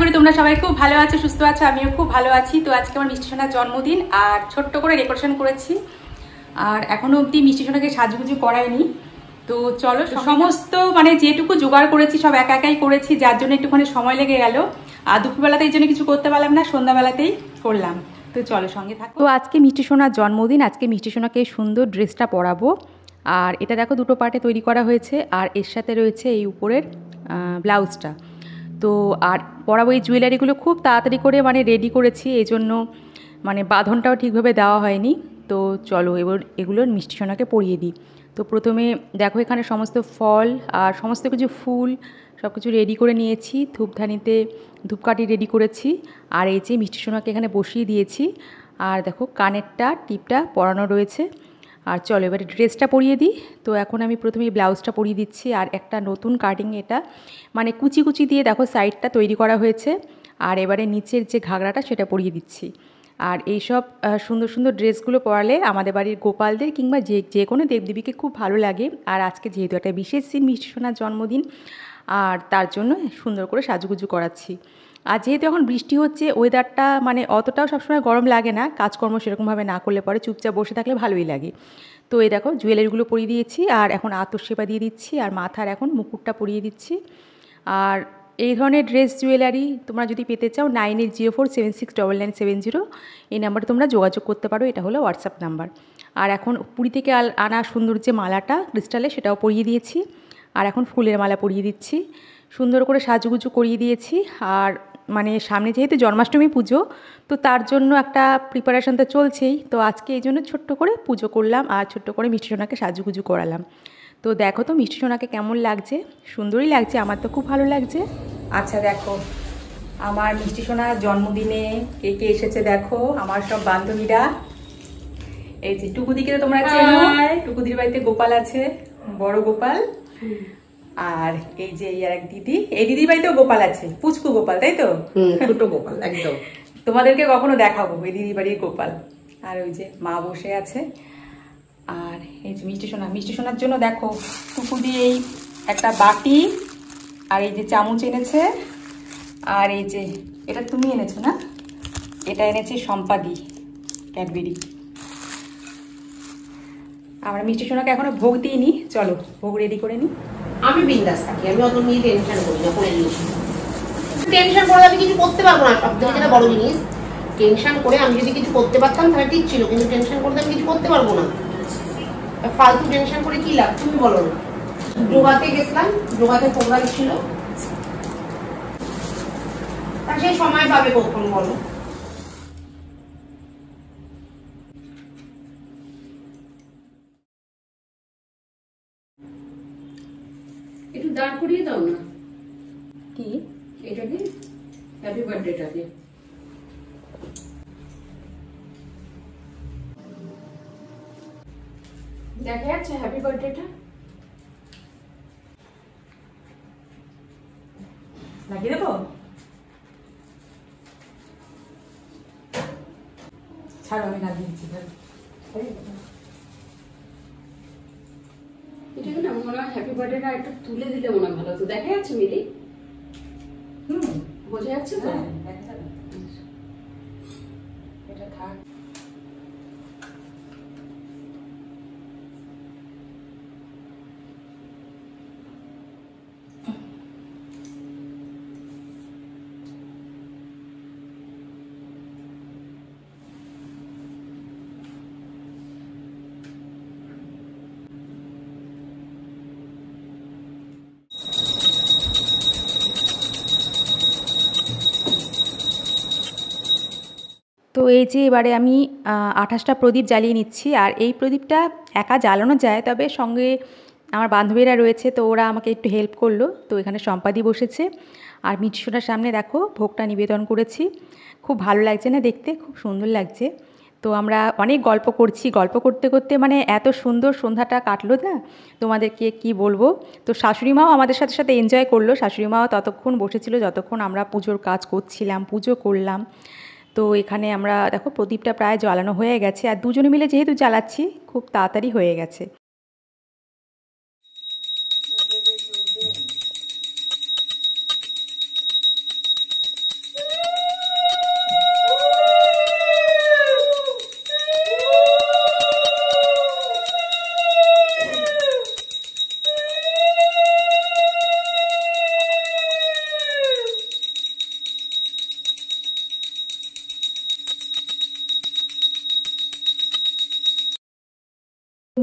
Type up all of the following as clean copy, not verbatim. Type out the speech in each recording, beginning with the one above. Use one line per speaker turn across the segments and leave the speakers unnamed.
করি তোমরা সবাই খুব ভালো আছো, সুস্থ আছো। আমিও খুব ভালো আছি। তো আজকে আমার মিষ্টি সোনার জন্মদিন, আর ছোট্ট করে ডেকোরেশন করেছি। আর এখনো অবধি মিষ্টি সোনাকে সাজুগুজু করায়নি। তো চলো, সমস্ত মানে যেটুকু জোগাড় করেছি সব একা একাই করেছি, যার জন্য একটুখানি সময় লেগে গেল। আর দুপুরবেলাতে এই জন্য কিছু করতে পারলাম না, সন্ধ্যাবেলাতেই করলাম। তো চলো সঙ্গে থাকো। তো আজকে মিষ্টি সোনার জন্মদিন, আজকে মিষ্টি সোনাকে সুন্দর ড্রেসটা পরাবো। আর এটা দেখো দুটো পার্টে তৈরি করা হয়েছে, আর এর সাথে রয়েছে এই উপরের ব্লাউজটা। তো আর পরাবো এই জুয়েলারিগুলো খুব তাড়াতাড়ি করে মানে রেডি করেছি, এই জন্য মানে বাঁধনটাও ঠিকভাবে দেওয়া হয়নি। তো চলো এবার এগুলো মিষ্টি সোনাকে পরিয়ে দিই। তো প্রথমে দেখো এখানে সমস্ত ফল আর সমস্ত কিছু ফুল সব কিছু রেডি করে নিয়েছি, ধূপধানিতে ধূপকাঠি রেডি করেছি। আর এই যে মিষ্টি সোনাকে এখানে বসিয়ে দিয়েছি। আর দেখো কানেরটা টিপটা পরানো রয়েছে। আর চলো এবারে ড্রেসটা পরিয়ে দিই। তো এখন আমি প্রথমে ব্লাউজটা পরিয়ে দিচ্ছি, আর একটা নতুন কাটিং, এটা মানে কুচি কুচি দিয়ে দেখো সাইডটা তৈরি করা হয়েছে। আর এবারে নিচের যে ঘাগরাটা সেটা পরিয়ে দিচ্ছি। আর এইসব সুন্দর সুন্দর ড্রেসগুলো পরালে আমাদের বাড়ির গোপালদের কিংবা যে কোনো দেবদেবীকে খুব ভালো লাগে। আর আজকে যেহেতু একটা বিশেষ দিন, মিষ্টি সোনার জন্মদিন, আর তার জন্য সুন্দর করে সাজুগুজু করাচ্ছি। আর যেহেতু এখন বৃষ্টি হচ্ছে, ওয়েদারটা মানে অতটাও সবসময় গরম লাগে না, কাজকর্ম সেরকমভাবে না করলে পরে চুপচাপ বসে থাকলে ভালোই লাগে। তো এই দেখো জুয়েলারিগুলো পরিয়ে দিয়েছি, আর এখন আতর সেবা দিয়ে দিচ্ছি, আর মাথার এখন মুকুটটা পরিয়ে দিচ্ছি। আর এই ধরনের ড্রেস জুয়েলারি তোমরা যদি পেতে চাও 9804769970 এই নাম্বারে তোমরা যোগাযোগ করতে পারো, এটা হলো হোয়াটসঅ্যাপ নাম্বার। আর এখন পুরী থেকে আনা সুন্দর যে মালাটা ক্রিস্টালে, সেটাও পরিয়ে দিয়েছি। আর এখন ফুলের মালা পরিয়ে দিচ্ছি, সুন্দর করে সাজুগুজু করিয়ে দিয়েছি। আর মানে সামনে যেহেতু জন্মাষ্টমী পুজো, তো তার জন্য একটা প্রিপারেশন তো চলছেই। তো আজকে এই জন্য ছোট্ট করে পুজো করলাম, আর ছোট্ট করে মিষ্টি সোনাকে সাজুগুজু করালাম। তো দেখো তো মিষ্টি সোনাকে কেমন লাগছে, সুন্দরই লাগছে, আমার তো খুব ভালো লাগছে। আচ্ছা দেখো আমার মিষ্টি সোনার জন্মদিনে কে কে এসেছে দেখো, আমার সব বান্ধবীরা। এই যে টুকুদিকে তো তোমরা চেনো, টুকুদির বাড়িতে গোপাল আছে, বড় গোপাল। আর এই যে এই আর এক দিদি, এই দিদির বাড়িতেও গোপাল আছে, পুচকু গোপাল, তাই তো?
ছোট গোপাল একদম।
তোমাদেরকে কখনো দেখাবো এই দিদির বাড়ির গোপাল। আর ওই যে মা বসে আছে। আর এই যে মিষ্টি সোনা, মিষ্টি সোনার জন্য দেখো টুকুদি এই একটা বাটি আর এই যে চামচ এনেছে। আর এই যে এটা তুমি এনেছো না, এটা এনেছি সম্পাদি ক্যাডবেরি। আমরা মিষ্টি সোনাকে এখনো ভোগ দিইনি, চলো ভোগ রেডি করে নিই।
আমি বিন্দাস থাকি, আমি অত নিয়ে টেনশন করি না, করে নিয়েছি। টেনশন করে আমি কিছু করতে পারবো না, সব থেকে যেটা বড় জিনিস। টেনশন করে আমি যদি কিছু করতে পারতাম তাহলে ঠিক ছিল, কিন্তু টেনশন করতে আমি কিছু করতে পারবো না। ফালতু টেনশন করে কি লাভ, তুমি বলো না। যোগাতে গেছিলাম, যোগাতে প্রোগ্রাম ছিল, তা সেই সময় পাবে কখন বলো? একটু দাঁড় করিয়ে দাও না।
কি
এটাকে হ্যাপি বার্থডেটাকে দেখা যাচ্ছে? হ্যাপি বার্থডেটা
লাগিয়ে দেবো? ছাড়ো আমি লাগিয়ে দিচ্ছি।
এটাকে না মনে হয় হ্যাপি বার্থডেটা একটু তুলে দিলে মনে হয় ভালো হতো। দেখা যাচ্ছে মিলি? বোঝা যাচ্ছে তো?
এটা থাক। তো এই যে এবারে আমি 28টা প্রদীপ জ্বালিয়ে নিচ্ছি। আর এই প্রদীপটা একা জ্বালানো যায়, তবে সঙ্গে আমার বান্ধবীরা রয়েছে, তো ওরা আমাকে একটু হেল্প করলো। তো এখানে সম্পাদি বসেছে, আর মিষ্টি সোনার সামনে দেখো ভোগটা নিবেদন করেছি। খুব ভালো লাগছে না দেখতে, খুব সুন্দর লাগছে। তো আমরা অনেক গল্প করছি, গল্প করতে করতে মানে এত সুন্দর সন্ধ্যাটা কাটলো না, তোমাদেরকে কি বলবো। তো শাশুড়ি মাও আমাদের সাথে সাথে এনজয় করলো, শাশুড়ি মাও ততক্ষণ বসেছিল যতক্ষণ আমরা পুজোর কাজ করছিলাম, পুজো করলাম। তো এখানে আমরা দেখো প্রদীপটা প্রায় জ্বালানো হয়ে গেছে, আর দুজনে মিলে যেহেতু জ্বালাচ্ছি খুব তাড়াতাড়ি হয়ে গেছে।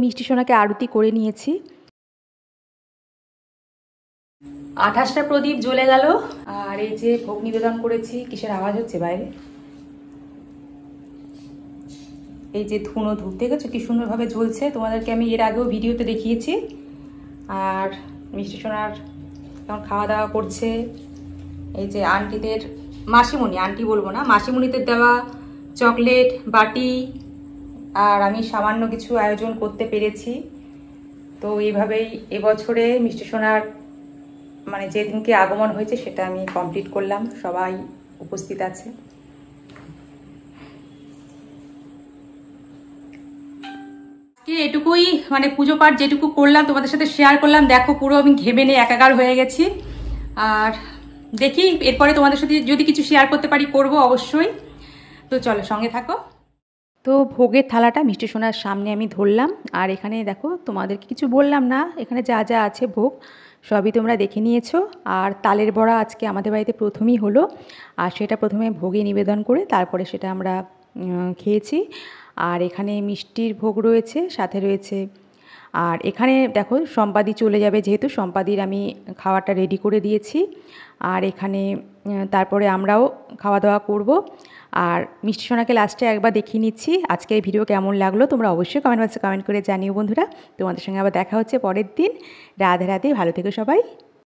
মিষ্টি সোনাকে আরতি করে নিয়েছি। 28টা প্রদীপ জ্বলে গেল। আর এই যে ভোগ নিবেদন করেছি। কিসের আওয়াজ হচ্ছে বাইরে? এই যে ধুনো ধূপ দেখেছো কি সুন্দরভাবে জ্বলছে, তোমাদেরকে আমি এর আগেও ভিডিওতে দেখিয়েছি। আর মিষ্টি সোনার কেমন খাওয়া দাওয়া করছে। এই যে আন্টিদের, মাসিমণি, আন্টি বলবো না, মাসিমণিদের দেওয়া চকলেট, বাটি, আর আমি সামান্য কিছু আয়োজন করতে পেরেছি। তো এইভাবেই এবছরে মিষ্টি সোনার মানে যেদিনকে আগমন হয়েছে সেটা আমি কমপ্লিট করলাম। সবাই উপস্থিত আছে। এটুকুই মানে পুজো পাঠ যেটুকু করলাম তোমাদের সাথে শেয়ার করলাম। দেখো পুরো আমি ঘেমে নিয়ে একাকার হয়ে গেছি। আর দেখি এরপরে তোমাদের সাথে যদি কিছু শেয়ার করতে পারি করব অবশ্যই। তো চলো সঙ্গে থাকো। তো ভোগের থালাটা মিষ্টি সোনার সামনে আমি ধরলাম। আর এখানে দেখো তোমাদেরকে কিছু বললাম না, এখানে যা যা আছে ভোগ সবই তোমরা দেখে নিয়েছো। আর তালের বড়া আজকে আমাদের বাড়িতে প্রথমেই হলো। আর সেটা প্রথমে ভোগে নিবেদন করে তারপরে সেটা আমরা খেয়েছি। আর এখানে মিষ্টির ভোগ রয়েছে, সাথে রয়েছে। আর এখানে দেখো সম্পাদি চলে যাবে, যেহেতু সম্পাদির আমি খাওয়াটা রেডি করে দিয়েছি। আর এখানে তারপরে আমরাও খাওয়া দাওয়া করব। আর মিষ্টি সোনাকে লাস্টে একবার দেখিয়ে নিচ্ছি। আজকের ভিডিও কেমন লাগলো তোমরা অবশ্যই কমেন্ট বক্সে কমেন্ট করে জানিও বন্ধুরা। তোমাদের সঙ্গে আবার দেখা হচ্ছে পরের দিন। রাধে রাধে, ভালো থেকো সবাই।